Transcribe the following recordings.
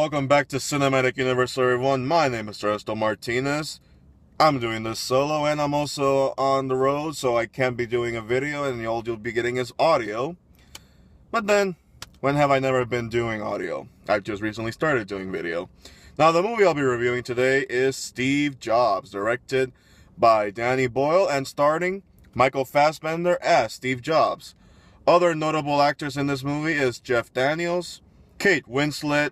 welcome back to Cinematic Universe everyone. My name is Ernesto Martinez. I'm doing this solo and I'm also on the road, so I can't be doing a video and all you'll be getting is audio. But then, when have I never been doing audio? I've just recently started doing video. Now the movie I'll be reviewing today is Steve Jobs, directed by Danny Boyle and starring Michael Fassbender as Steve Jobs. Other notable actors in this movie is Jeff Daniels, Kate Winslet,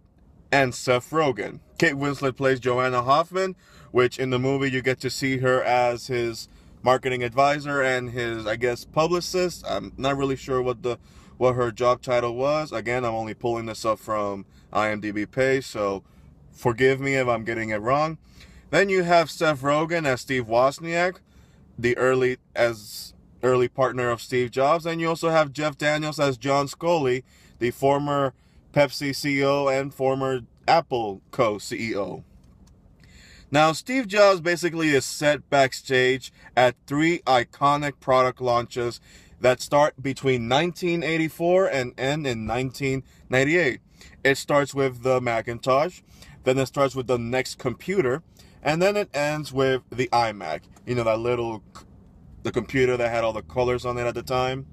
and Seth Rogen. Kate Winslet plays Joanna Hoffman, which in the movie you get to see her as his marketing advisor and his, I guess, publicist. I'm not really sure what her job title was. Again, I'm only pulling this up from IMDb page, so forgive me if I'm getting it wrong. Then you have Seth Rogen as Steve Wozniak, the early partner of Steve Jobs, and you also have Jeff Daniels as John Scully, the former Pepsi CEO and former Apple co-CEO. Now, Steve Jobs basically is set backstage at three iconic product launches that start between 1984 and end in 1998. It starts with the Macintosh, then it starts with the next computer, and then it ends with the iMac. You know, the computer that had all the colors on it at the time.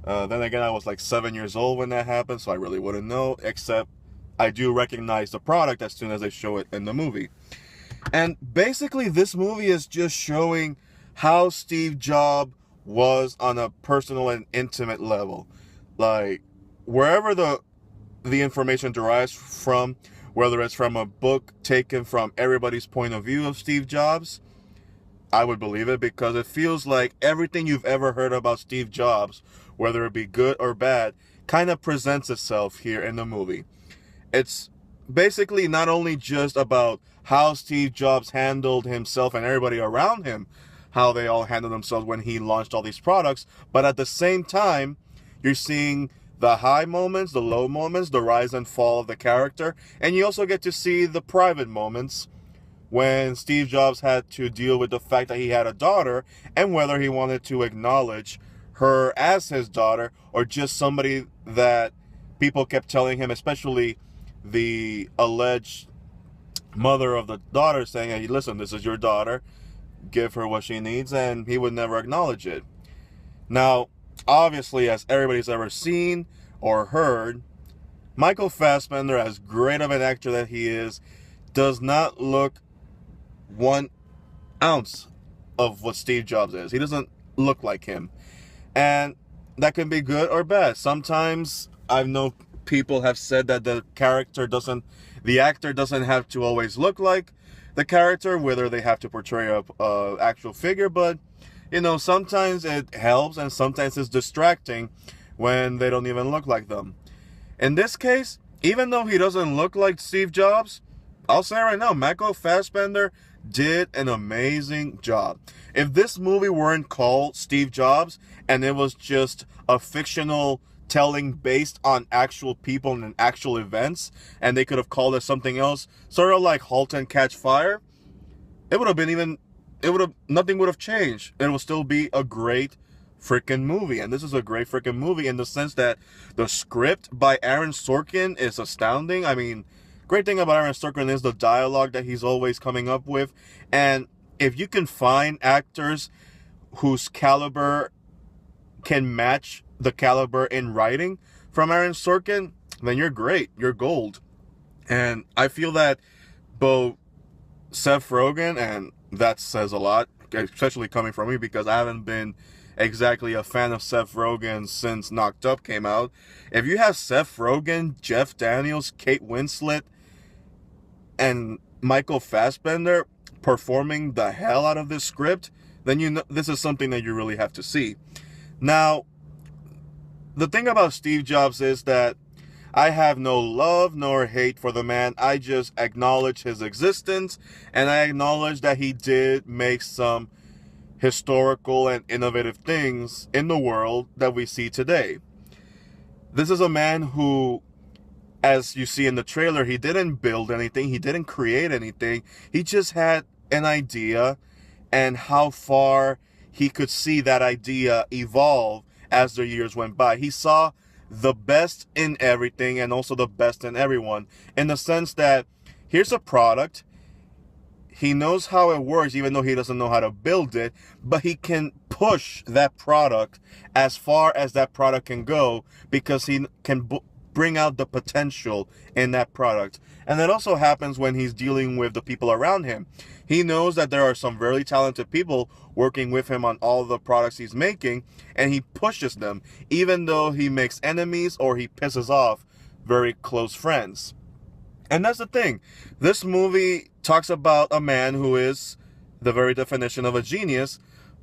Then again, I was like 7 years old when that happened, so I really wouldn't know, except I do recognize the product as soon as they show it in the movie. And basically, this movie is just showing how Steve Jobs was on a personal and intimate level. Like, wherever the information derives from, whether it's from a book taken from everybody's point of view of Steve Jobs, I would believe it, because it feels like everything you've ever heard about Steve Jobs, whether it be good or bad, kind of presents itself here in the movie. It's basically not only just about how Steve Jobs handled himself and everybody around him, how they all handled themselves when he launched all these products, but at the same time, you're seeing the high moments, the low moments, the rise and fall of the character, and you also get to see the private moments when Steve Jobs had to deal with the fact that he had a daughter and whether he wanted to acknowledge her as his daughter or just somebody that people kept telling him, especially the alleged mother of the daughter, saying, hey, listen, this is your daughter, give her what she needs, and he would never acknowledge it. Now, obviously, as everybody's ever seen or heard, Michael Fassbender, as great of an actor that he is, does not look 1 ounce of what Steve Jobs is. He doesn't look like him. And that can be good or bad. Sometimes I've known people have said that the actor doesn't have to always look like the character, whether they have to portray a actual figure, but you know, sometimes it helps and sometimes it's distracting when they don't even look like them. In this case, even though he doesn't look like Steve Jobs, I'll say right now, Michael Fassbender did an amazing job. If this movie weren't called Steve Jobs and it was just a fictional telling based on actual people and actual events, and they could have called it something else, sort of like Halt and Catch Fire, nothing would have changed. It will still be a great freaking movie. And this is a great freaking movie in the sense that the script by Aaron Sorkin is astounding. I mean, great thing about Aaron Sorkin is the dialogue that he's always coming up with. And if you can find actors whose caliber can match the caliber in writing from Aaron Sorkin, then you're great. You're gold. And I feel that both Seth Rogen, and that says a lot, especially coming from me because I haven't been exactly a fan of Seth Rogen since Knocked Up came out. If you have Seth Rogen, Jeff Daniels, Kate Winslet, and Michael Fassbender performing the hell out of this script, then you know this is something that you really have to see. Now, the thing about Steve Jobs is that I have no love nor hate for the man. I just acknowledge his existence, and I acknowledge that he did make some historical and innovative things in the world that we see today. This is a man who, as you see in the trailer, he didn't build anything, he didn't create anything, he just had an idea and how far he could see that idea evolve as the years went by. He saw the best in everything and also the best in everyone, in the sense that here's a product. He knows how it works, even though he doesn't know how to build it, but he can push that product as far as that product can go because he can bring out the potential in that product. And that also happens when he's dealing with the people around him. He knows that there are some very talented people working with him on all the products he's making, and he pushes them, even though he makes enemies or he pisses off very close friends. And that's the thing. This movie talks about a man who is the very definition of a genius,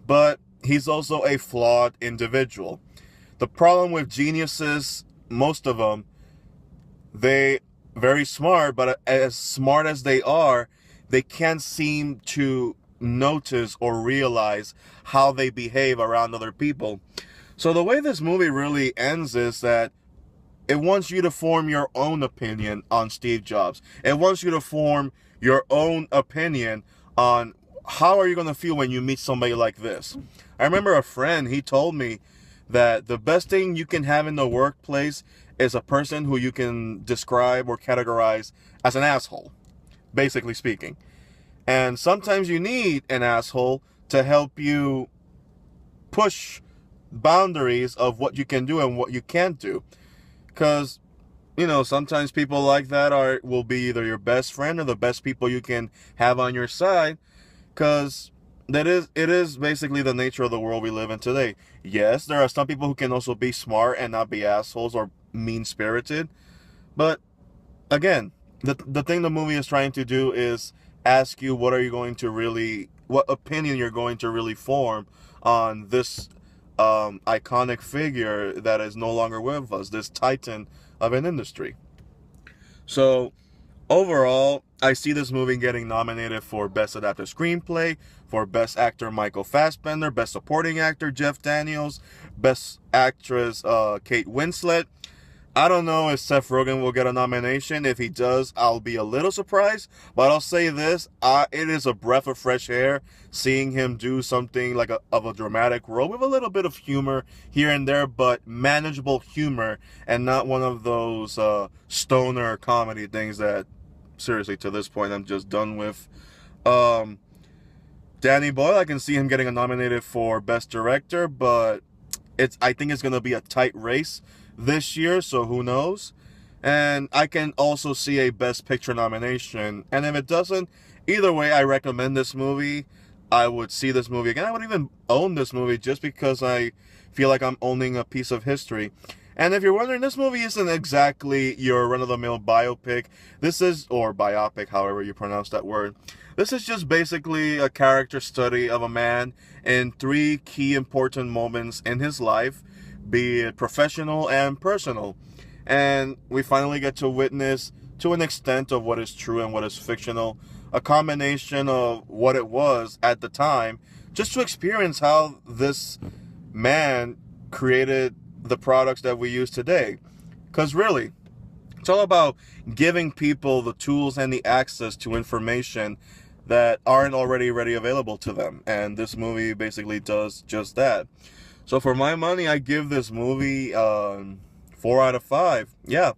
but he's also a flawed individual. The problem with geniuses, most of them, they very smart, but as smart as they are, they can't seem to notice or realize how they behave around other people. So the way this movie really ends is that it wants you to form your own opinion on Steve Jobs. It wants you to form your own opinion on how are you going to feel when you meet somebody like this. I remember a friend, he told me that the best thing you can have in the workplace is a person who you can describe or categorize as an asshole, basically speaking. And sometimes you need an asshole to help you push boundaries of what you can do and what you can't do. Because, you know, sometimes people like that will be either your best friend or the best people you can have on your side. Because it is basically the nature of the world we live in today. Yes, there are some people who can also be smart and not be assholes or mean-spirited. But, again, the thing the movie is trying to do is ask you what opinion you're going to really form on this iconic figure that is no longer with us, this titan of an industry. So overall, I see this movie getting nominated for Best Adapted Screenplay, for Best Actor Michael Fassbender, Best Supporting Actor Jeff Daniels, Best Actress Kate Winslet. I don't know if Seth Rogen will get a nomination. If he does, I'll be a little surprised. But I'll say this, it is a breath of fresh air seeing him do something like of a dramatic role with a little bit of humor here and there, but manageable humor and not one of those stoner comedy things that, seriously, to this point, I'm just done with. Danny Boyle, I can see him getting nominated for Best Director, but I think it's going to be a tight race this year, so who knows. And I can also see a Best Picture nomination, and if it doesn't, either way, I recommend this movie. I would see this movie again. I would even own this movie just because I feel like I'm owning a piece of history. And if you're wondering, this movie isn't exactly your run-of-the-mill biopic. Or biopic, however you pronounce that word. This is just basically a character study of a man in 3 key important moments in his life, be it professional and personal. And we finally get to witness, to an extent, of what is true and what is fictional, a combination of what it was at the time, just to experience how this man created the products that we use today. Because really, it's all about giving people the tools and the access to information that aren't already available to them. And this movie basically does just that. So for my money, I give this movie 4 out of 5. Yeah.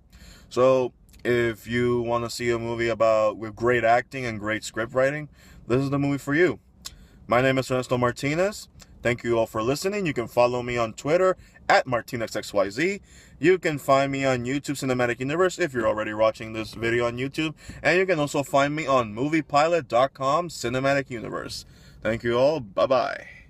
So if you want to see a movie with great acting and great script writing, this is the movie for you. My name is Ernesto Martinez. Thank you all for listening. You can follow me on Twitter at MartinezXYZ. You can find me on YouTube Cinematic Universe if you're already watching this video on YouTube. And you can also find me on moviepilot.com Cinematic Universe. Thank you all. Bye-bye.